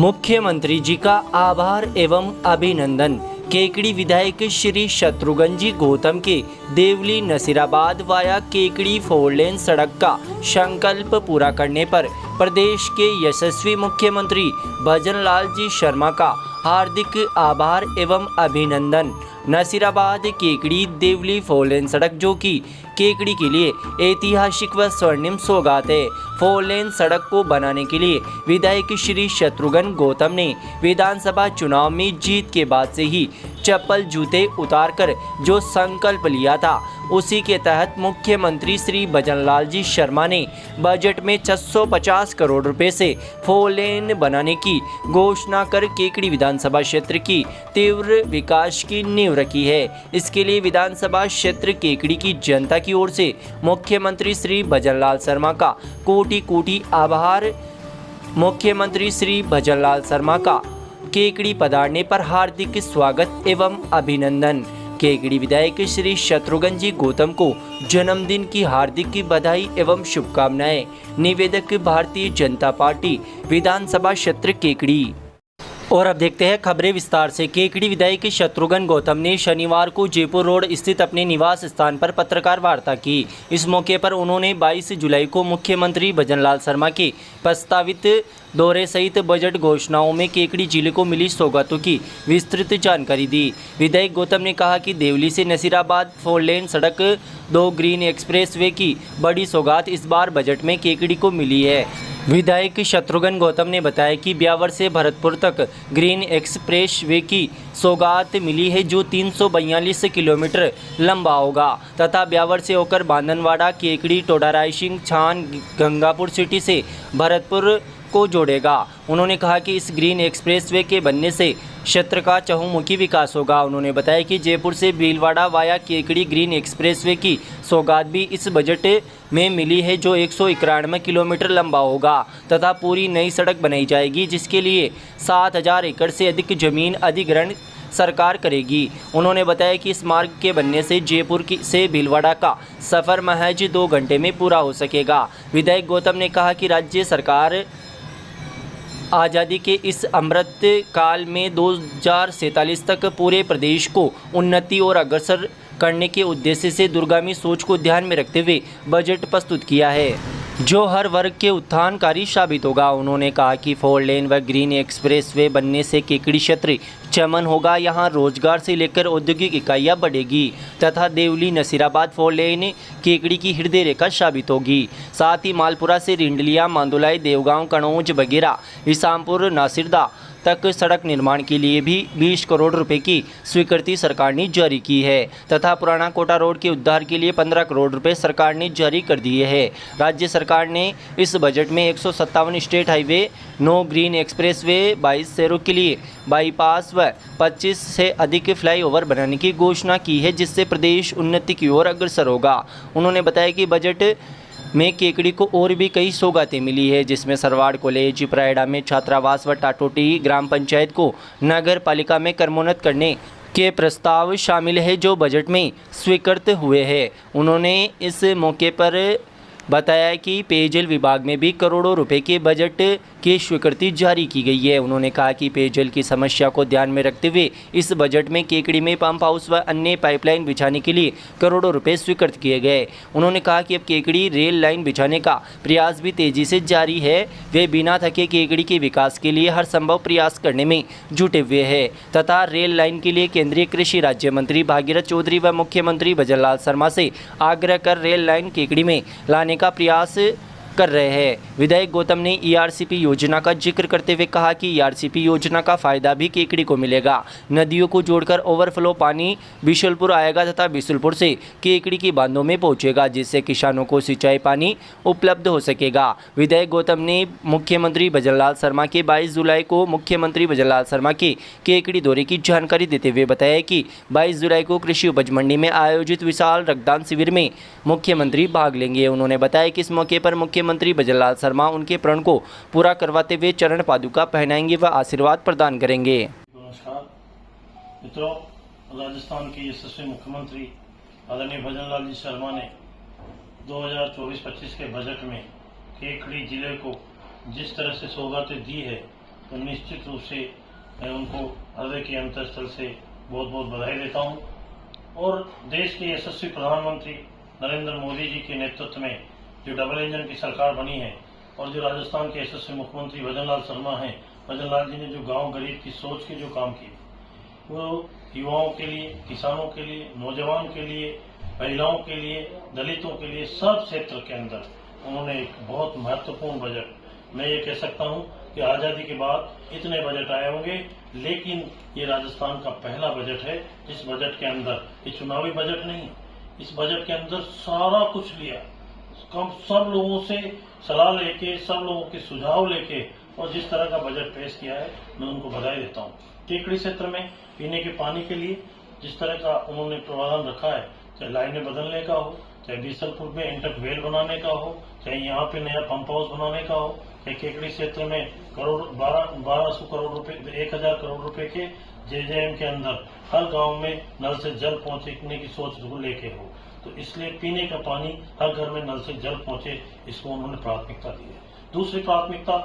मुख्यमंत्री जी का आभार एवं अभिनंदन। केकड़ी विधायक श्री शत्रुघ्न जी गौतम के देवली नसीराबाद वाया केकड़ी 4 लेन सड़क का संकल्प पूरा करने पर प्रदेश के यशस्वी मुख्यमंत्री भजनलाल जी शर्मा का हार्दिक आभार एवं अभिनंदन। नसीराबाद केकड़ी देवली 4 लेन सड़क जो कि केकड़ी के लिए ऐतिहासिक व स्वर्णिम सौगात है। 4 लेन सड़क को बनाने के लिए विधायक श्री शत्रुघ्न गौतम ने विधानसभा चुनाव में जीत के बाद से ही चप्पल जूते उतारकर जो संकल्प लिया था, उसी के तहत मुख्यमंत्री श्री भजनलाल जी शर्मा ने बजट में 650 करोड़ रुपए से 4 लेन बनाने की घोषणा कर केकड़ी विधानसभा क्षेत्र की तीव्र विकास की नींव रखी है। इसके लिए विधानसभा क्षेत्र केकड़ी की जनता की ओर से मुख्यमंत्री श्री भजनलाल शर्मा का कोटि कोटि आभार। मुख्यमंत्री श्री भजनलाल शर्मा का केकड़ी पधारने पर हार्दिक स्वागत एवं अभिनंदन। केकड़ी विधायक श्री शत्रुघ्न जी गौतम को जन्मदिन की हार्दिक बधाई एवं शुभकामनाएं। निवेदक भारतीय जनता पार्टी विधानसभा क्षेत्र केकड़ी। और अब देखते हैं खबरें विस्तार से। केकड़ी विधायक शत्रुघ्न गौतम ने शनिवार को जयपुर रोड स्थित अपने निवास स्थान पर पत्रकार वार्ता की। इस मौके पर उन्होंने 22 जुलाई को मुख्यमंत्री भजनलाल शर्मा के प्रस्तावित दौरे सहित बजट घोषणाओं में केकड़ी जिले को मिली सौगातों की विस्तृत जानकारी दी। विधायक गौतम ने कहा कि देवली से नसीराबाद 4 लेन सड़क 2 ग्रीन एक्सप्रेस वे की बड़ी सौगात इस बार बजट में केकड़ी को मिली है। विधायक शत्रुघ्न गौतम ने बताया कि ब्यावर से भरतपुर तक ग्रीन एक्सप्रेस वे की सौगात मिली है, जो 342 किलोमीटर लंबा होगा तथा ब्यावर से होकर बांधनवाड़ा, केकड़ी, टोडा रायसिंह, छान, गंगापुर सिटी से भरतपुर को जोड़ेगा। उन्होंने कहा कि इस ग्रीन एक्सप्रेसवे के बनने से क्षेत्र का चहुमुखी विकास होगा। उन्होंने बताया कि जयपुर से Bhilwara via Kekri green expressway की सौगात भी इस बजट में मिली है, जो 191 किलोमीटर लंबा होगा तथा पूरी नई सड़क बनाई जाएगी, जिसके लिए 7000 एकड़ से अधिक जमीन अधिग्रहण सरकार करेगी। उन्होंने बताया कि इस मार्ग के बनने से जयपुर से भीलवाड़ा का सफ़र महज 2 घंटे में पूरा हो सकेगा। विधायक गौतम ने कहा कि राज्य सरकार आज़ादी के इस अमृत काल में 2047 तक पूरे प्रदेश को उन्नति और अग्रसर करने के उद्देश्य से दूरगामी सोच को ध्यान में रखते हुए बजट प्रस्तुत किया है, जो हर वर्ग के उत्थानकारी साबित होगा। उन्होंने कहा कि 4 लेन व ग्रीन एक्सप्रेसवे बनने से केकड़ी क्षेत्र चमन होगा, यहाँ रोजगार से लेकर औद्योगिक इकाइयाँ बढ़ेगी तथा देवली नसीराबाद 4 लेन केकड़ी की हृदय रेखा साबित होगी। साथ ही मालपुरा से रिंडलिया, मांदुलाई, देवगांव, कनौज, बगेरा, इसामपुर, नासिरदा तक सड़क निर्माण के लिए भी 20 करोड़ रुपए की स्वीकृति सरकार ने जारी की है तथा पुराना कोटा रोड के उद्धार के लिए 15 करोड़ रुपए सरकार ने जारी कर दिए हैं। राज्य सरकार ने इस बजट में 157 स्टेट हाईवे, 9 ग्रीन एक्सप्रेसवे, 22 शहरों के लिए बाईपास व 25 से अधिक फ्लाईओवर बनाने की घोषणा की है, जिससे प्रदेश उन्नति की ओर अग्रसर होगा। उन्होंने बताया कि बजट में केकड़ी को और भी कई सौगातें मिली है, जिसमें सरवाड़ कॉलेज, प्रायडा में छात्रावास व टाटोटी ग्राम पंचायत को नगर पालिका में क्रमोन्नत करने के प्रस्ताव शामिल है, जो बजट में स्वीकृत हुए हैं। उन्होंने इस मौके पर बताया कि पेयजल विभाग में भी करोड़ों रुपए के बजट की स्वीकृति जारी की गई है। उन्होंने कहा कि पेयजल की समस्या को ध्यान में रखते हुए इस बजट में केकड़ी में पंप हाउस व अन्य पाइपलाइन बिछाने के लिए करोड़ों रुपए स्वीकृत किए गए। उन्होंने कहा कि अब केकड़ी रेल लाइन बिछाने का प्रयास भी तेजी से जारी है। वे बिना थके केकड़ी के विकास के लिए हर संभव प्रयास करने में जुटे हुए हैं तथा रेल लाइन के लिए केंद्रीय कृषि राज्य मंत्री भागीरथ चौधरी व मुख्यमंत्री भजनलाल शर्मा से आग्रह कर रेल लाइन केकड़ी में लाने का प्रयास कर रहे हैं। विधायक गौतम ने ERCP योजना का जिक्र करते हुए कहा कि ERCP योजना का फायदा भी केकड़ी को मिलेगा। नदियों को जोड़कर ओवरफ्लो पानी बिशुलपुर आएगा तथा बिशुलपुर से केकड़ी की बांधों में पहुंचेगा, जिससे किसानों को सिंचाई पानी उपलब्ध हो सकेगा। विधायक गौतम ने मुख्यमंत्री भजनलाल शर्मा के 22 जुलाई को मुख्यमंत्री भजनलाल शर्मा के केकड़ी दौरे की जानकारी देते हुए बताया कि 22 जुलाई को कृषि उपज मंडी में आयोजित विशाल रक्तदान शिविर में मुख्यमंत्री भाग लेंगे। उन्होंने बताया कि इस मौके पर मुख्यमंत्री भजनलाल शर्मा उनके प्रण को पूरा करवाते हुए चरण पादुका पहनाएंगे व आशीर्वाद प्रदान करेंगे। नमस्कार मित्रों, राजस्थान के यशस्वी मुख्यमंत्री आदरणीय भजनलाल जी शर्मा ने 2024-25 के बजट में केकड़ी जिले को जिस तरह से सौगातें दी है, तो निश्चित रूप से मैं उनको हृदय के अंतःस्थल से बहुत बहुत बधाई देता हूँ। और देश के यशस्वी प्रधानमंत्री नरेंद्र मोदी जी के नेतृत्व में जो डबल इंजन की सरकार बनी है और जो राजस्थान के यशस्वी मुख्यमंत्री भजन लाल शर्मा हैं, भजन लाल जी ने जो गांव गरीब की सोच के जो काम किए, वो युवाओं के लिए, किसानों के लिए, नौजवान के लिए, महिलाओं के लिए, दलितों के लिए, सब क्षेत्र के अंदर उन्होंने एक बहुत महत्वपूर्ण बजट, मैं ये कह सकता हूँ कि आज़ादी के बाद इतने बजट आए होंगे, लेकिन ये राजस्थान का पहला बजट है जिस बजट के अंदर, ये चुनावी बजट नहीं, इस बजट के अंदर सारा कुछ लिया, सब लोगों से सलाह लेके, सब लोगों के सुझाव लेके और जिस तरह का बजट पेश किया है, मैं उनको बधाई देता हूँ। केकड़ी क्षेत्र में पीने के पानी के लिए जिस तरह का उन्होंने प्रावधान रखा है, चाहे लाइनें बदलने का हो, चाहे बीसलपुर में इंटक वेल बनाने का हो, चाहे यहाँ पे नया पंप हाउस बनाने का हो, चाहे केकड़ी क्षेत्र में 1200 करोड़ रुपए, 1000 करोड़ रुपए के JJM के अंदर हर गांव में नल से जल पहुंचने की सोच को लेके हो, तो इसलिए पीने का पानी हर घर में नल से जल पहुंचे, इसको उन्होंने प्राथमिकता दी है। दूसरी प्राथमिकता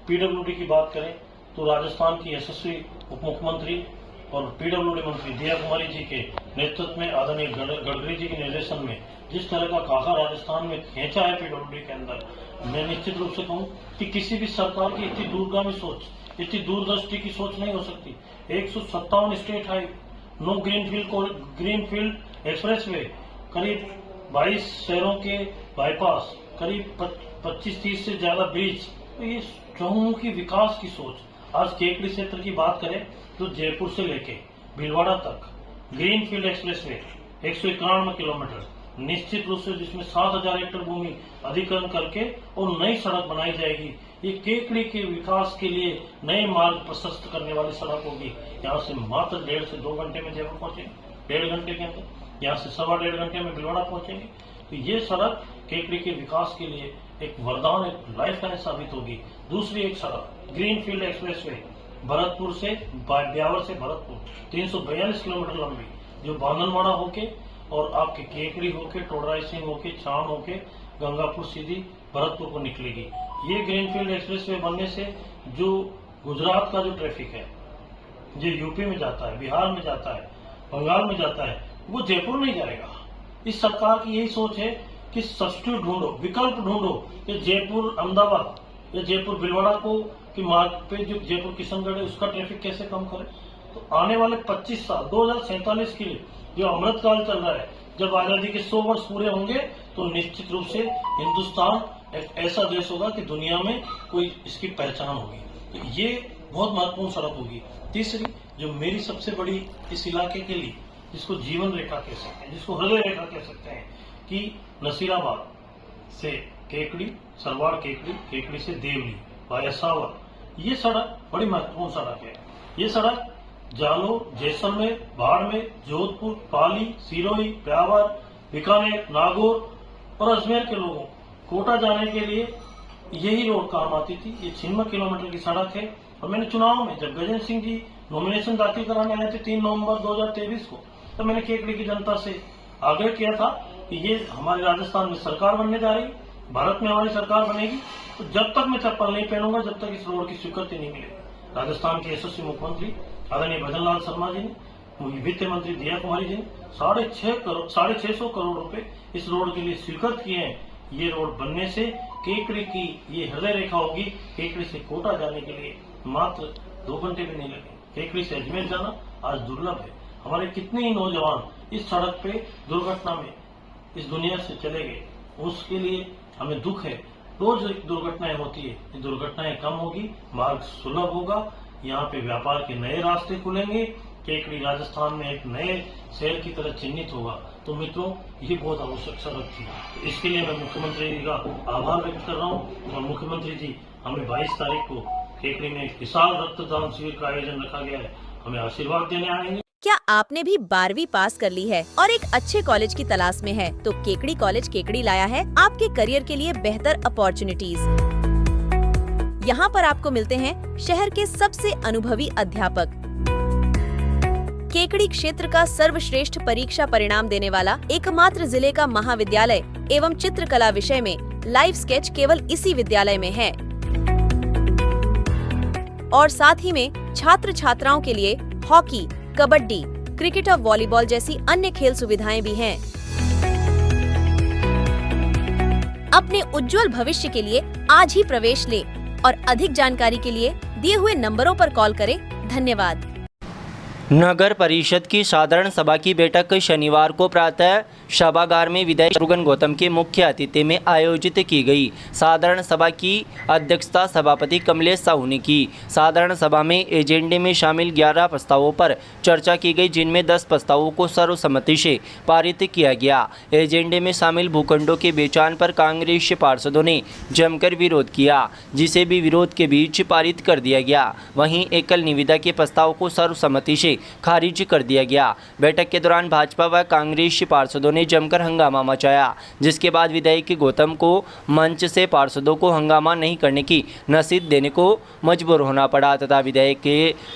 PWD की बात करें तो राजस्थान की यशस्वी उप मुख्यमंत्री और PWD मंत्री दिया कुमारी जी के नेतृत्व में, आदरणीय गडकरी जी के निर्देशन में जिस तरह का काका राजस्थान में खींचा है PWD के अंदर, मैं निश्चित रूप से कहूं कि किसी भी सरकार की इतनी दूरगामी सोच, इतनी दूरदृष्टि की सोच नहीं हो सकती। 157 state highway, no greenfield expressway, करीब 22 शहरों के बाईपास, करीब 25-30 से ज्यादा ब्रिज, तो ये चहुमुखी विकास की सोच। आज केकड़ी क्षेत्र की बात करें तो जयपुर से लेके भीलवाड़ा तक ग्रीनफील्ड एक्सप्रेसवे 191 किलोमीटर, निश्चित रूप से जिसमें 7000 एकड़ भूमि अधिग्रहण करके और नई सड़क बनाई जाएगी। ये केकड़ी के विकास के लिए नए मार्ग प्रशस्त करने वाली सड़क होगी। यहाँ से मात्र 1.5 से 2 घंटे में जयपुर पहुंचेंगे, 1.5 घंटे के अंदर, यहाँ से 1.25 घंटे में भीलवाड़ा पहुंचेंगे। तो ये सड़क केकड़ी के विकास के लिए एक वरदान, एक लाइफ लाइन साबित होगी। दूसरी एक सड़क ग्रीनफील्ड एक्सप्रेसवे भरतपुर से ब्यावर से भरतपुर 342 किलोमीटर लंबी, जो बांधनवाड़ा होके और आपके केकड़ी होके, टोडराई सिंह होके, छान होके गंगापुर सीधी भरतपुर को निकलेगी। ये ग्रीनफील्ड एक्सप्रेसवे बनने से जो गुजरात का जो ट्रैफिक है, जो यूपी में जाता है, बिहार में जाता है, बंगाल में जाता है, वो जयपुर नहीं जाएगा। इस सरकार की यही सोच है कि सब्स्टिट्यूट ढूंढो, विकल्प ढूंढो कि जयपुर अहमदाबाद या जयपुर भीलवाड़ा को कि मार्ग पे जो जयपुर किशनगढ़ है उसका ट्रैफिक कैसे कम करे। तो आने वाले 25 साल 2047 के लिए जो अमृतकाल चल रहा है, जब आजादी के 100 वर्ष पूरे होंगे, तो निश्चित रूप से हिंदुस्तान एक ऐसा देश होगा कि दुनिया में कोई इसकी पहचान होगी। तो ये बहुत महत्वपूर्ण सड़क होगी। तीसरी जो मेरी सबसे बड़ी इस इलाके के लिए, जिसको जीवन रेखा कह सकते हैं, जिसको हृदय रेखा कह सकते हैं, कि नसीराबाद से केकड़ी, सरवाड़ केकड़ी, केकड़ी से देवली वाया सावर, ये सड़क बड़ी महत्वपूर्ण सड़क है। ये सड़क जालोर, जैसलमेर, बाड़मेर, जोधपुर, पाली, सिरोही, ब्यावर, बीकानेर, नागौर और अजमेर के लोगों कोटा जाने के लिए यही रोड काम आती थी। ये 96 किलोमीटर की सड़क है। और मैंने चुनाव में जब गजेंद्र सिंह जी नॉमिनेशन दाखिल कराने आए थे 3 नवंबर 2023 को, तो मैंने केकड़ी की जनता से आग्रह किया था कि ये हमारे राजस्थान में सरकार बनने जा रही, भारत में हमारी सरकार बनेगी, तो जब तक मैं चप्पल नहीं पहनूंगा, जब तक इस रोड की स्वीकृति नहीं मिलेगी। राजस्थान के यशस्वी मुख्यमंत्री आदरणीय भजन लाल शर्मा जी ने, वित्त मंत्री दिया कुमारी जी ने 650 करोड़ रुपए इस रोड के लिए स्वीकृत किए हैं। ये रोड बनने से केकड़ी की ये हृदय रेखा होगी। केकड़ी से कोटा जाने के लिए मात्र 2 घंटे भी नहीं लगे। केकड़ी से अजमेर जाना आज दुर्लभ है। हमारे कितने ही नौजवान इस सड़क पे दुर्घटना में इस दुनिया से चले गए, उसके लिए हमें दुख है। रोज दुर्घटनाएं होती है, ये दुर्घटनाएं कम होगी, मार्ग सुलभ होगा, यहाँ पे व्यापार के नए रास्ते खुलेंगे, केकड़ी राजस्थान में एक नए शहर की तरह चिन्हित होगा। तो मित्रों, ये बहुत आवश्यक सड़क थी। तो इसके लिए मैं मुख्यमंत्री जी का आभार व्यक्त कर रहा हूँ। और मुख्यमंत्री जी, हमें 22 तारीख को केकड़ी में एक विशाल रक्तदान शिविर का आयोजन रखा गया है, हमें आशीर्वाद देने आएंगे। क्या आपने भी 12वीं पास कर ली है और एक अच्छे कॉलेज की तलाश में है? तो केकड़ी कॉलेज केकड़ी लाया है आपके करियर के लिए बेहतर अपॉर्चुनिटीज। यहाँ पर आपको मिलते हैं शहर के सबसे अनुभवी अध्यापक, केकड़ी क्षेत्र का सर्वश्रेष्ठ परीक्षा परिणाम देने वाला एकमात्र जिले का महाविद्यालय एवं चित्रकला विषय में लाइव स्केच केवल इसी विद्यालय में है। और साथ ही में छात्र छात्राओं के लिए हॉकी, कबड्डी, क्रिकेट और वॉलीबॉल जैसी अन्य खेल सुविधाएं भी हैं। अपने उज्जवल भविष्य के लिए आज ही प्रवेश ले और अधिक जानकारी के लिए दिए हुए नंबरों पर कॉल करें। धन्यवाद। नगर परिषद की साधारण सभा की बैठक शनिवार को प्रातः सभागार में विधायक शत्रुघ्न गौतम के मुख्य अतिथि में आयोजित की गई। साधारण सभा की अध्यक्षता सभापति कमलेश साहू ने की। साधारण सभा में एजेंडे में शामिल 11 प्रस्तावों पर चर्चा की गई, जिनमें 10 प्रस्तावों को सर्वसम्मति से पारित किया गया। एजेंडे में शामिल भूखंडों के बेचान पर कांग्रेस पार्षदों ने जमकर विरोध किया, जिसे भी विरोध के बीच पारित कर दिया गया। वहीं एकल निविदा के प्रस्ताव को सर्वसम्मति से खारिज कर दिया गया। बैठक के दौरान भाजपा व कांग्रेस पार्षदों ने जमकर हंगामा मचाया, जिसके बाद विधायक गौतम को मंच से पार्षदों को हंगामा नहीं करने की नसीहत देने को मजबूर होना पड़ा तथा विधायक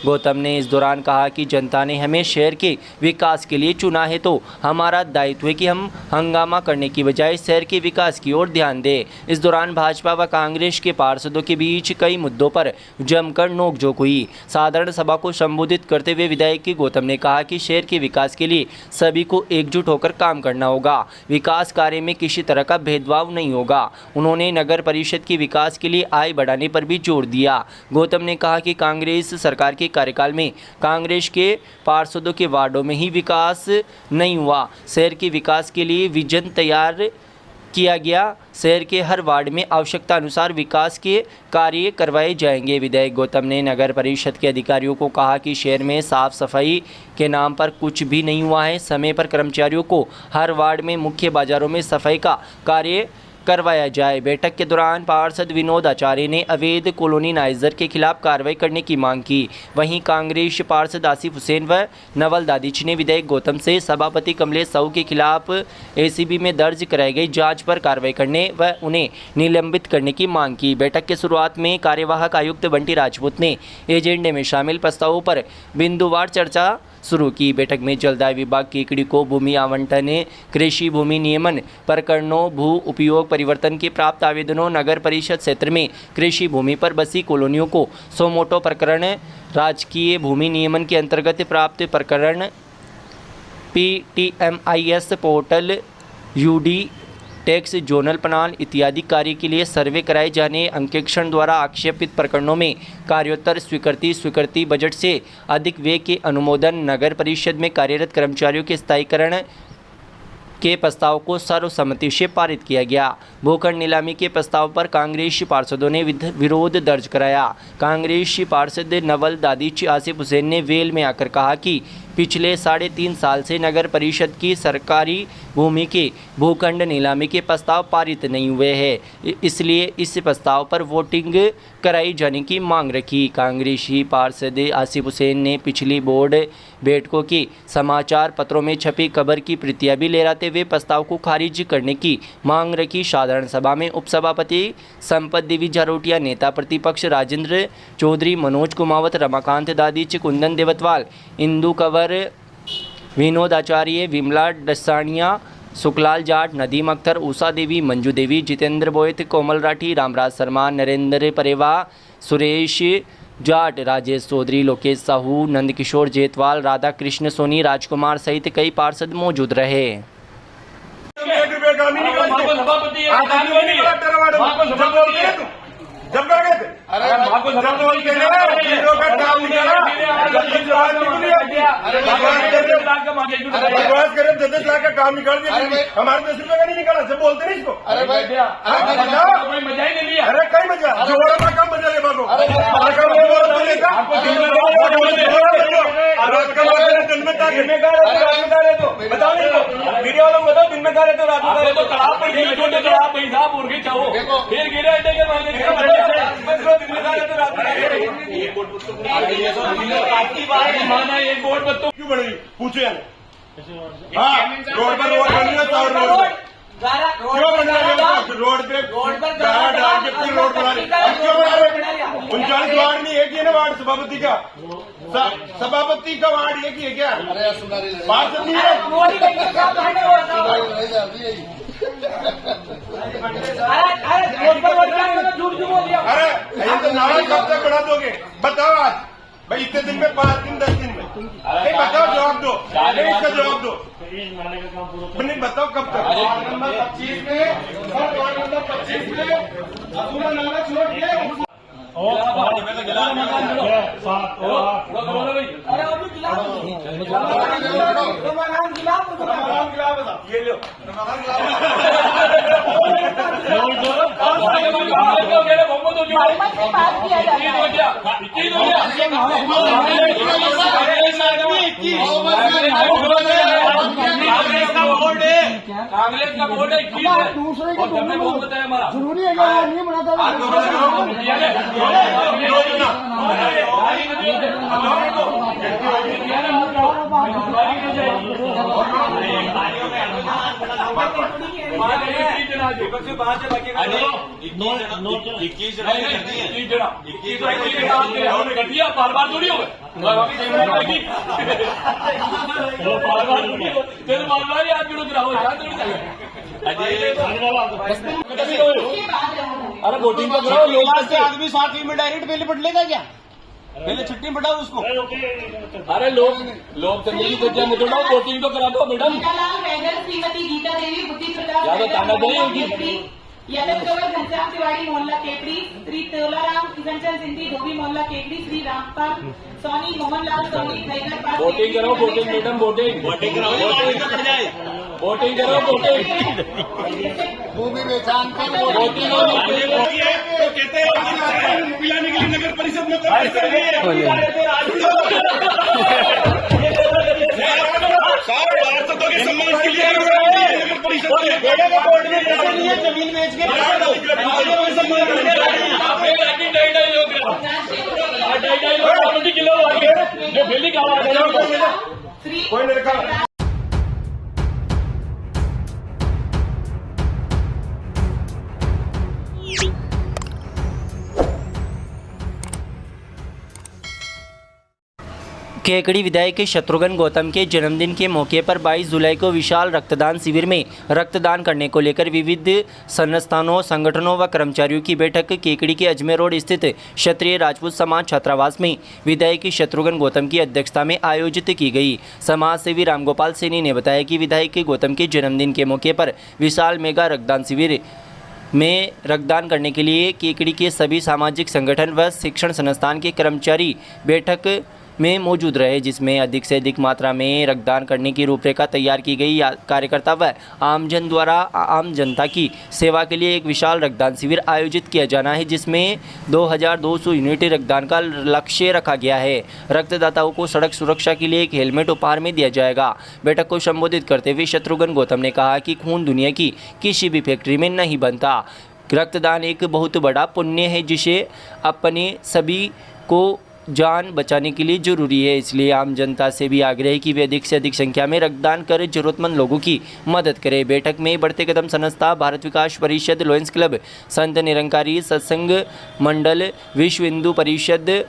गौतम ने इस दौरान कहा कि जनता ने हमें शहर के विकास के लिए चुना है, तो हमारा दायित्व है कि हम हंगामा करने की बजाय शहर के विकास की ओर ध्यान दें। इस दौरान भाजपा व कांग्रेस के पार्षदों के बीच कई मुद्दों पर जमकर नोकझोंक हुई। साधारण सभा को संबोधित करते हुए विधायक गौतम ने कहा कि शहर के विकास के लिए सभी को एकजुट होकर काम करना होगा। विकास कार्य में किसी तरह का भेदभाव नहीं होगा। उन्होंने नगर परिषद के विकास के लिए आय बढ़ाने पर भी जोर दिया। गौतम ने कहा कि कांग्रेस सरकार के कार्यकाल में कांग्रेस के पार्षदों के वार्डों में ही विकास नहीं हुआ। शहर के विकास के लिए विजन तैयार किया गया। शहर के हर वार्ड में आवश्यकता अनुसार विकास के कार्य करवाए जाएंगे। विधायक गौतम ने नगर परिषद के अधिकारियों को कहा कि शहर में साफ सफाई के नाम पर कुछ भी नहीं हुआ है। समय पर कर्मचारियों को हर वार्ड में मुख्य बाजारों में सफाई का कार्य करवाया जाए। बैठक के दौरान पार्षद विनोद आचार्य ने अवैध कॉलोनीनाइजर के खिलाफ कार्रवाई करने की मांग की। वहीं कांग्रेस पार्षद आसिफ हुसैन व नवल दादिच ने विधायक गौतम से सभापति कमलेश साहू के खिलाफ एसीबी में दर्ज कराई गई जांच पर कार्रवाई करने व उन्हें निलंबित करने की मांग की। बैठक के शुरुआत में कार्यवाहक आयुक्त बंटी राजपूत ने एजेंडे में शामिल प्रस्तावों पर बिंदुवार चर्चा शुरू की। बैठक में जलदाय विभाग केकड़ी को भूमि आवंटन, कृषि भूमि नियमन प्रकरणों, भू उपयोग परिवर्तन के प्राप्त आवेदनों, नगर परिषद क्षेत्र में कृषि भूमि पर बसी कॉलोनियों को सोमोटो प्रकरण, राजकीय भूमि नियमन के अंतर्गत प्राप्त प्रकरण, PTMIS portal, UD tax zonal plan इत्यादि कार्य के लिए सर्वे कराए जाने, अंकेक्षण द्वारा आक्षेपित प्रकरणों में कार्योत्तर स्वीकृति बजट से अधिक व्यय के अनुमोदन, नगर परिषद में कार्यरत कर्मचारियों के स्थायीकरण के प्रस्ताव को सर्वसम्मति से पारित किया गया। भूखंड नीलामी के प्रस्ताव पर कांग्रेस पार्षदों ने विरोध दर्ज कराया। कांग्रेस पार्षद नवल दादिच आसिफ हुसैन ने वेल में आकर कहा कि पिछले 3.5 साल से नगर परिषद की सरकारी भूमि के भूखंड नीलामी के प्रस्ताव पारित नहीं हुए हैं, इसलिए इस प्रस्ताव पर वोटिंग कराई जाने की मांग रखी। कांग्रेसी पार्षद आसिफ हुसैन ने पिछली बोर्ड बैठकों की समाचार पत्रों में छपी खबर की प्रतियां भी लहराते हुए प्रस्ताव को खारिज करने की मांग रखी। साधारण सभा में उपसभापति संपत देवी झारोटिया, नेता प्रतिपक्ष राजेंद्र चौधरी, मनोज कुमावत, रमाकांत दादिच, कुंदन देवतवाल, इंदू कंवर, विनोद आचार्य, विमला डसानिया, सुखलाल जाट, नदीम अख्तर, उषा देवी, मंजू देवी, जितेंद्र बोयत, कोमल राठी, रामराज शर्मा, नरेंद्र परेवा, सुरेश जाट, राजेश चौधरी, लोकेश साहू, नंदकिशोर जेतवाल, राधा कृष्ण सोनी, राजकुमार सहित कई पार्षद मौजूद रहे। जब कर गए थे, अरे आपको जब तो वही कहने का काम निकाला, बकवास करे 10 लाख का काम निकाल दिया, हमारे 10 रुपए का नहीं निकाला, जब बोलते नहीं इसको। अरे भाई कोई मजा ही नहीं लिया। अरे कई मजा, जोड़ा का काम मजा ले बाबू, दिन में बताओ मीडिया वालों को बताओ, दिन में खा रहे तो रात में खा रहे तो आप पैसा बोल के चाहो फिर गिरे अड्डे के मांगे एक बोर्ड पर तो क्यों बन रही पूछो यार। हाँ, रोड पर रोड बन रही है, क्यों बन रहा है रोड पे गारा डाल के पूरी रोड बना रही, क्यों बना रहे? 39 वार्ड नहीं एक ही है ना वार्ड सभापति का, सभापति का वार्ड एक ही है क्या? पार्षद नहीं है। अरे ये तो नारा कब तक बढ़ा दोगे? बताओ आज भाई, इतने दिन में 5 दिन 10 दिन में नहीं बताओ, जवाब दो, इसका जवाब दो। नाले का काम पूरा नहीं बताओ कब तक? वार्ड नंबर 25 में पूरा नाला छोड़ के ये लो कांग्रेस का वोट है 21 है दूसरे को तुमने बहुत बताया हमारा जरूरी है नहीं बनाता बार बार थोड़ी हो गए बार बार याद करो गिराओ याद अरे वोटिंग तो करो लोग से आदमी 7 में डायरेक्ट पहले पढ़ लेगा क्या? पहले छुट्टी में पढ़ाओ उसको। अरे लोग समझेंगे तो क्या मतलब वोटिंग तो करा दो मैडम। श्रीमती गीता देवी बुद्धि प्रकाश ज्यादा ताना दे होगी यादव कंवर घनश्याम तिवारी मोहल्ला केकड़ी, श्री तोलाराम किशनचंद सिंधी धोबी मोहल्ला केकड़ी, श्री रामपाल सोनी मोहनलाल सोनी खैगर वोटिंग करो वोटिंग मैडम वोटिंग करो वोटिंग करो वोटिंग भूमि बेचान वोटिंग तो कहते हैं पिलाने के लिए नगर परिषद में सम्मान के लिए नगर परिषद नहीं है जमीन बेच के 2.5 किलो जो बिल्ली का कोई लड़का केकड़ी विधायक शत्रुघ्न गौतम के जन्मदिन के मौके पर 22 जुलाई को विशाल रक्तदान शिविर में रक्तदान करने को लेकर विविध संस्थानों, संगठनों व कर्मचारियों की बैठक केकड़ी के अजमेर रोड स्थित क्षत्रिय राजपूत समाज छात्रावास में विधायक शत्रुघ्न गौतम की अध्यक्षता में आयोजित की गई। समाज सेवी रामगोपाल सैनी ने बताया कि विधायक गौतम के जन्मदिन के मौके पर विशाल मेगा रक्तदान शिविर में रक्तदान करने के लिए केकड़ी के सभी सामाजिक संगठन व शिक्षण संस्थान के कर्मचारी बैठक में मौजूद रहे, जिसमें अधिक से अधिक मात्रा में रक्तदान करने की रूपरेखा तैयार की गई। कार्यकर्ता व आमजन द्वारा आम जनता की सेवा के लिए एक विशाल रक्तदान शिविर आयोजित किया जाना है, जिसमें 2200 यूनिट रक्तदान का लक्ष्य रखा गया है। रक्तदाताओं को सड़क सुरक्षा के लिए एक हेलमेट उपहार में दिया जाएगा। बैठक को संबोधित करते हुए शत्रुघ्न गौतम ने कहा कि खून दुनिया की किसी भी फैक्ट्री में नहीं बनता। रक्तदान एक बहुत बड़ा पुण्य है, जिसे अपने सभी को जान बचाने के लिए जरूरी है। इसलिए आम जनता से भी आग्रह है कि वे अधिक से अधिक संख्या में रक्तदान कर जरूरतमंद लोगों की मदद करें। बैठक में बढ़ते कदम संस्था, भारत विकास परिषद, लॉयंस क्लब, संत निरंकारी सत्संग मंडल, विश्व हिंदू परिषद,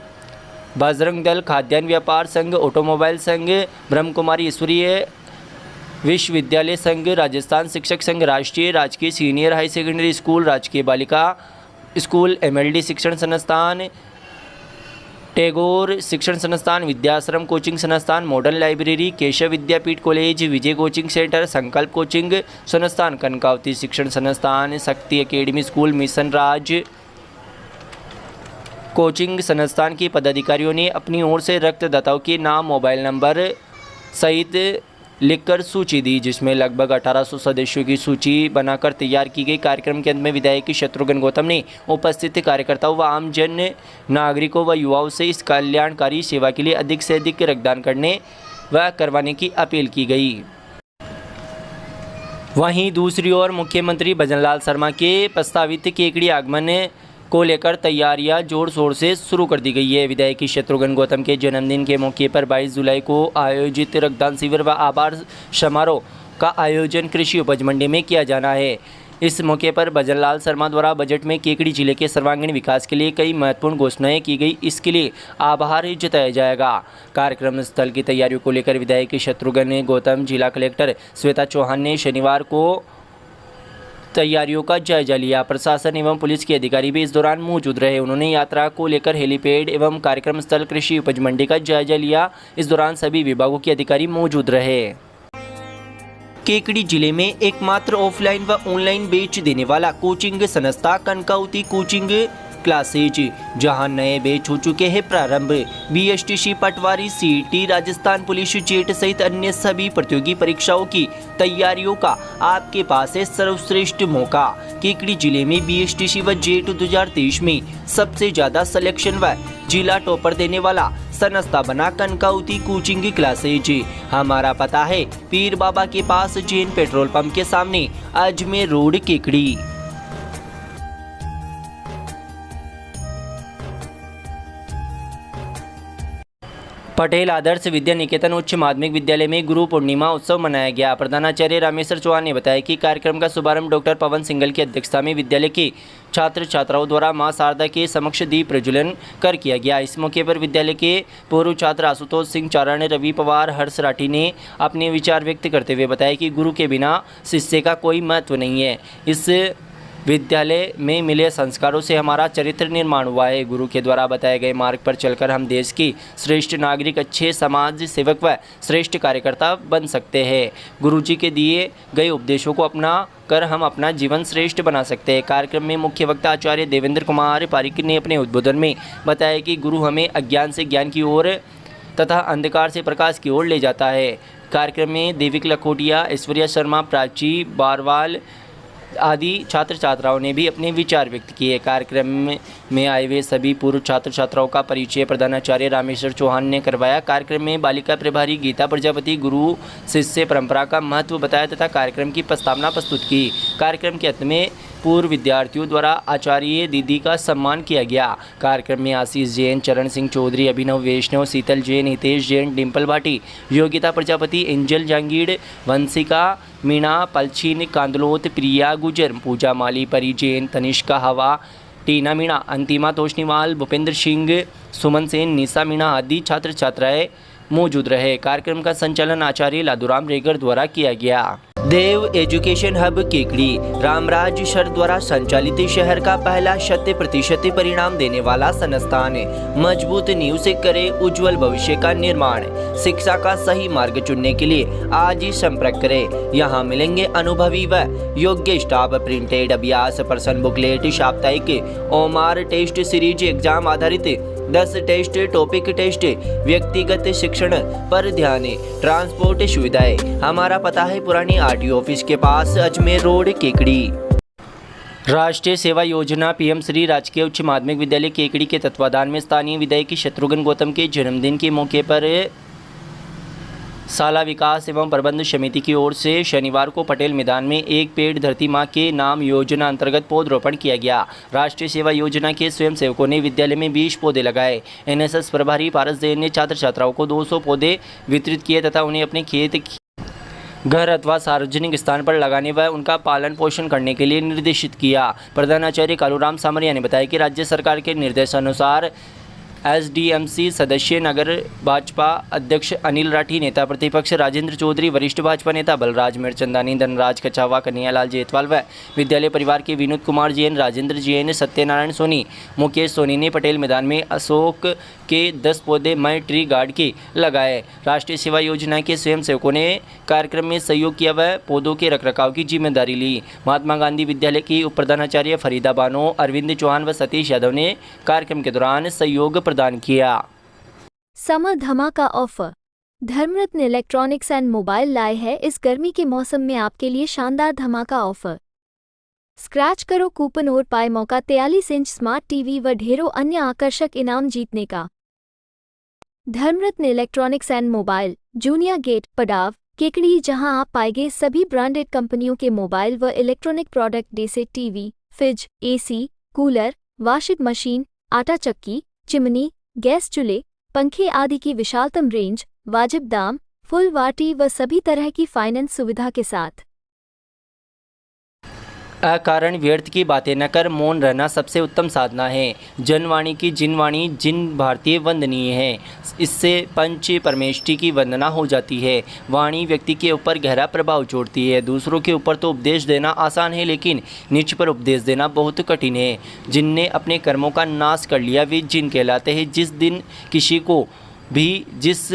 बजरंग दल, खाद्यान्न व्यापार संघ, ऑटोमोबाइल संघ, ब्रह्मकुमारी ईश्वरीय विश्वविद्यालय संघ, राजस्थान शिक्षक संघ, राष्ट्रीय राजकीय सीनियर हाई सेकेंडरी स्कूल, राजकीय बालिका स्कूल, MLD शिक्षण संस्थान, टैगोर शिक्षण संस्थान, विद्याश्रम कोचिंग संस्थान, मॉडर्न लाइब्रेरी, केशव विद्यापीठ कॉलेज, विजय कोचिंग सेंटर, संकल्प कोचिंग संस्थान, कनकावती शिक्षण संस्थान, शक्ति एकेडमी स्कूल, मिशन राज कोचिंग संस्थान के पदाधिकारियों ने अपनी ओर से रक्तदाताओं के नाम, मोबाइल नंबर सहित लिखकर सूची दी, जिसमें लगभग 1800 सदस्यों की सूची बनाकर तैयार की गई। कार्यक्रम के अंत में विधायक शत्रुघ्न गौतम ने उपस्थित कार्यकर्ताओं व आम जन नागरिकों व युवाओं से इस कल्याणकारी सेवा के लिए अधिक से अधिक रक्तदान करने व करवाने की अपील की गई। वहीं दूसरी ओर मुख्यमंत्री भजनलाल शर्मा के प्रस्तावित केकड़ी आगमन को लेकर तैयारियां जोर शोर से शुरू कर दी गई है। विधायक शत्रुघ्न गौतम के जन्मदिन के मौके पर 22 जुलाई को आयोजित रक्तदान शिविर व आभार समारोह का आयोजन कृषि उपज मंडी में किया जाना है। इस मौके पर भजनलाल शर्मा द्वारा बजट में केकड़ी जिले के सर्वांगीण विकास के लिए कई महत्वपूर्ण घोषणाएं की गई, इसके लिए आभार जताया जाएगा। कार्यक्रम स्थल की तैयारियों को लेकर विधायक शत्रुघ्न गौतम, जिला कलेक्टर श्वेता चौहान ने शनिवार को तैयारियों का जायजा लिया। प्रशासन एवं पुलिस के अधिकारी भी इस दौरान मौजूद रहे। उन्होंने यात्रा को लेकर हेलीपैड एवं कार्यक्रम स्थल कृषि उपज मंडी का जायजा लिया। इस दौरान सभी विभागों के अधिकारी मौजूद रहे। केकड़ी जिले में एकमात्र ऑफलाइन व ऑनलाइन बैच देने वाला कोचिंग संस्था कनकावती कोचिंग क्लासेज, जहां नए बैच हो चुके हैं प्रारंभ। बीएसटीसी, पटवारी, सीईटी, राजस्थान पुलिस, जेट सहित अन्य सभी प्रतियोगी परीक्षाओं की तैयारियों का आपके पास है सर्वश्रेष्ठ मौका। केकड़ी जिले में बीएसटीसी व जेट 2023 में सबसे ज्यादा सिलेक्शन व जिला टॉपर देने वाला संस्था बना कनकावती कोचिंग क्लासेज। हमारा पता है पीर बाबा के पास, जैन पेट्रोल पंप के सामने, अजमेर रोड, केकड़ी। पटेल आदर्श विद्या निकेतन उच्च माध्यमिक विद्यालय में गुरु पूर्णिमा उत्सव मनाया गया। प्रधानाचार्य रामेश्वर चौहान ने बताया कि कार्यक्रम का शुभारंभ डॉक्टर पवन सिंघल की अध्यक्षता में विद्यालय के छात्र छात्राओं द्वारा मां शारदा के समक्ष दीप प्रज्वलन कर किया गया। इस मौके पर विद्यालय के पूर्व छात्र आशुतोष सिंह चारण, रवि पवार, हर्ष राठी ने अपने विचार व्यक्त करते हुए बताया कि गुरु के बिना शिष्य का कोई महत्व नहीं है। इस विद्यालय में मिले संस्कारों से हमारा चरित्र निर्माण हुआ है। गुरु के द्वारा बताए गए मार्ग पर चलकर हम देश की श्रेष्ठ नागरिक, अच्छे समाज सेवक व श्रेष्ठ कार्यकर्ता बन सकते हैं। गुरु जी के दिए गए उपदेशों को अपना कर हम अपना जीवन श्रेष्ठ बना सकते हैं। कार्यक्रम में मुख्य वक्ता आचार्य देवेंद्र कुमार पारिक ने अपने उद्बोधन में बताया कि गुरु हमें अज्ञान से ज्ञान की ओर तथा अंधकार से प्रकाश की ओर ले जाता है। कार्यक्रम में देविक लखोटिया, ऐश्वर्या शर्मा, प्राची बारवाल आदि छात्र छात्राओं ने भी अपने विचार व्यक्त किए। कार्यक्रम में आए हुए सभी पूर्व छात्र छात्राओं का परिचय प्रधानाचार्य रामेश्वर चौहान ने करवाया। कार्यक्रम में बालिका प्रभारी गीता प्रजापति गुरु शिष्य परंपरा का महत्व बताया तथा कार्यक्रम की प्रस्तावना प्रस्तुत की। कार्यक्रम के अंत में पूर्व विद्यार्थियों द्वारा आचार्य दीदी का सम्मान किया गया। कार्यक्रम में आशीष जैन, चरण सिंह चौधरी, अभिनव वैष्णव, शीतल जैन, हितेश जैन, डिम्पल भाटी, योगिता प्रजापति, एंजल जांगीड़, वंशिका मीणा, पलछीन कांदलोत, प्रिया गुजर, पूजा माली, परी जैन, तनिष्का हवा, टीना मीणा, अंतिमा तोष्नीवाल, भूपेंद्र सिंह, सुमन सेन, निशा मीणा आदि छात्र छात्राएं मौजूद रहे। कार्यक्रम का संचालन आचार्य लादूराम रेगर द्वारा किया गया। Dev education hub Kekri Ramraj sir द्वारा संचालित शहर का पहला 100% परिणाम देने वाला संस्थान। मजबूत नींव से करे उज्जवल भविष्य का निर्माण। शिक्षा का सही मार्ग चुनने के लिए आज ही संपर्क करें। यहाँ मिलेंगे अनुभवी व योग्य स्टाफ, प्रिंटेड अभ्यास प्रश्न बुकलेट, साप्ताहिक ओमार टेस्ट सीरीज, एग्जाम आधारित 10 टेस्ट, टॉपिक टेस्ट, व्यक्तिगत शिक्षण पर ध्यान, ट्रांसपोर्ट सुविधाएं। हमारा पता है पुरानी आरटीओ ऑफिस के पास, अजमेर रोड, केकड़ी। राष्ट्रीय सेवा योजना पीएम श्री राजकीय उच्च माध्यमिक विद्यालय केकड़ी के तत्वाधान में स्थानीय विधायक शत्रुघ्न गौतम के जन्मदिन के मौके पर शाला विकास एवं प्रबंध समिति की ओर से शनिवार को पटेल मैदान में एक पेड़ धरती माँ के नाम योजना अंतर्गत पौधरोपण किया गया। राष्ट्रीय सेवा योजना के स्वयंसेवकों ने विद्यालय में 20 पौधे लगाए। एनएसएस प्रभारी पारस देव ने छात्र छात्राओं को 200 पौधे वितरित किए तथा उन्हें अपने खेत, घर अथवा सार्वजनिक स्थान पर लगाने व उनका पालन पोषण करने के लिए निर्देशित किया। प्रधानाचार्य कालूराम सामरिया ने बताया कि राज्य सरकार के निर्देशानुसार एसडीएमसी सदस्य नगर भाजपा अध्यक्ष अनिल राठी, नेता प्रतिपक्ष राजेंद्र चौधरी, वरिष्ठ भाजपा नेता बलराज मिर्चंदानी, धनराज कछावा, कन्हैयालाल जेतवाल व विद्यालय परिवार के विनोद कुमार जैन, राजेंद्र जैन, सत्यनारायण सोनी, मुकेश सोनी ने पटेल मैदान में अशोक के 10 पौधे मई ट्री गार्ड के लगाए। राष्ट्रीय सेवा योजना के स्वयंसेवकों ने कार्यक्रम में सहयोग किया व पौधों के रखरखाव की जिम्मेदारी ली। महात्मा गांधी विद्यालय की उप प्रधानाचार्य फरीदा बानो, अरविंद चौहान व सतीश यादव ने कार्यक्रम के दौरान सहयोग प्रदान किया। समर धमाका offer Dharmaratna electronics and mobile लाए है इस गर्मी के मौसम में आपके लिए शानदार धमाका ऑफर। स्क्रैच करो कूपन और पाए मौका 43 इंच स्मार्ट टीवी व ढेरों अन्य आकर्षक इनाम जीतने का। Dharmaratna electronics and mobile, junior gate, Padav, Kekri, जहां आप पाएंगे सभी ब्रांडेड कंपनियों के मोबाइल व इलेक्ट्रॉनिक प्रोडक्ट जैसे TV, fridge, AC, cooler, washing machine, आटा चक्की, चिमनी, गैस चूल्हे, पंखे आदि की विशालतम रेंज, वाजिब दाम, फुल वारंटी व सभी तरह की फाइनेंस सुविधा के साथ। अकारण व्यर्थ की बातें न कर मौन रहना सबसे उत्तम साधना है। जनवाणी की जिनवाणी जिन भारतीय वंदनीय है। इससे पंच परमेष्टि की वंदना हो जाती है। वाणी व्यक्ति के ऊपर गहरा प्रभाव छोड़ती है। दूसरों के ऊपर तो उपदेश देना आसान है, लेकिन निज पर उपदेश देना बहुत कठिन है। जिनने अपने कर्मों का नाश कर लिया वे जिन कहलाते हैं। जिस दिन किसी को भी जिस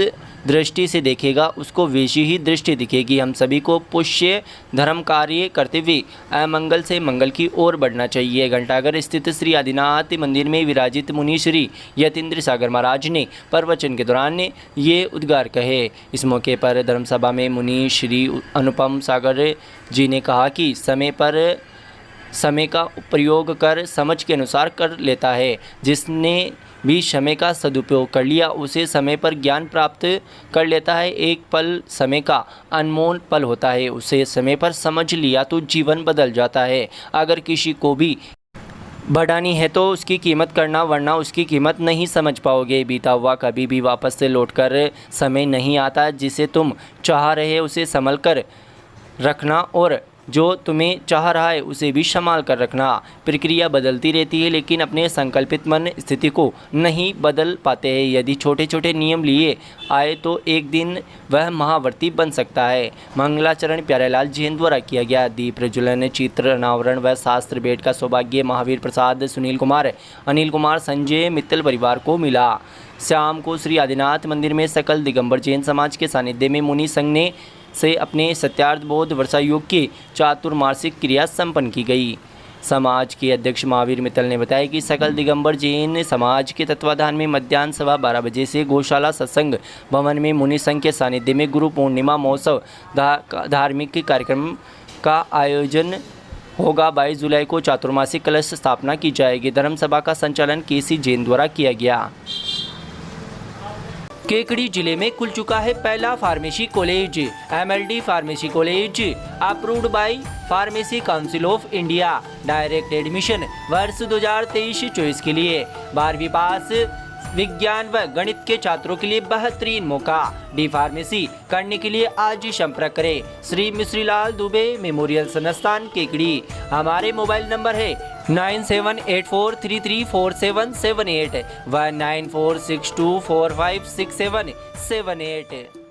दृष्टि से देखेगा उसको वैसी ही दृष्टि दिखेगी। हम सभी को पुण्य धर्म कार्य करते हुए अमंगल से मंगल की ओर बढ़ना चाहिए। घंटाघर स्थित श्री आदिनाथ मंदिर में विराजित मुनि श्री यतीन्द्र सागर महाराज ने प्रवचन के दौरान ये उद्गार कहे। इस मौके पर धर्मसभा में मुनि श्री अनुपम सागर जी ने कहा कि समय का प्रयोग कर समझ के अनुसार कर लेता है। जिसने भी समय का सदुपयोग कर लिया उसे समय पर ज्ञान प्राप्त कर लेता है। एक पल समय का अनमोल पल होता है, उसे समय पर समझ लिया तो जीवन बदल जाता है। अगर किसी को भी बढ़ानी है तो उसकी कीमत करना, वरना उसकी कीमत नहीं समझ पाओगे। बीता हुआ कभी भी वापस से लौटकर समय नहीं आता। जिसे तुम चाह रहे उसे संभल कर रखना और जो तुम्हें चाह रहा है उसे भी संभाल कर रखना। प्रक्रिया बदलती रहती है, लेकिन अपने संकल्पित मन स्थिति को नहीं बदल पाते हैं। यदि छोटे छोटे नियम लिए आए तो एक दिन वह महावर्ती बन सकता है। मंगलाचरण प्यारेलाल जैन द्वारा किया गया दीप प्रज्वलन, चित्र अनावरण व शास्त्र भेंट का सौभाग्य महावीर प्रसाद, सुनील कुमार, अनिल कुमार, संजय मित्तल परिवार को मिला। शाम को श्री आदिनाथ मंदिर में सकल दिगंबर जैन समाज के सानिध्य में मुनि संघ ने से अपने सत्यार्थ बोध वर्षा योग की चातुर्मासिक क्रिया संपन्न की गई। समाज के अध्यक्ष महावीर मित्तल ने बताया कि सकल दिगंबर जैन समाज के तत्वाधान में मध्याह्न सवा 12 बजे से गौशाला सत्संग भवन में मुनि संघ के सानिध्य में गुरु पूर्णिमा महोत्सव धार्मिक कार्यक्रम का आयोजन होगा। 22 जुलाई को चातुर्मासिक कलश स्थापना की जाएगी। धर्मसभा का संचालन केसी जैन द्वारा किया गया। केकड़ी जिले में खुल चुका है पहला pharmacy college. MLD pharmacy college approved by pharmacy council of India. Direct admission वर्ष 2023-24 के लिए 12वीं पास विज्ञान व गणित के छात्रों के लिए बेहतरीन मौका। डी फार्मेसी करने के लिए आज ही संपर्क करें श्री मिश्रीलाल दुबे मेमोरियल संस्थान केकड़ी। हमारे मोबाइल नंबर है 9784334778 व 9462456778।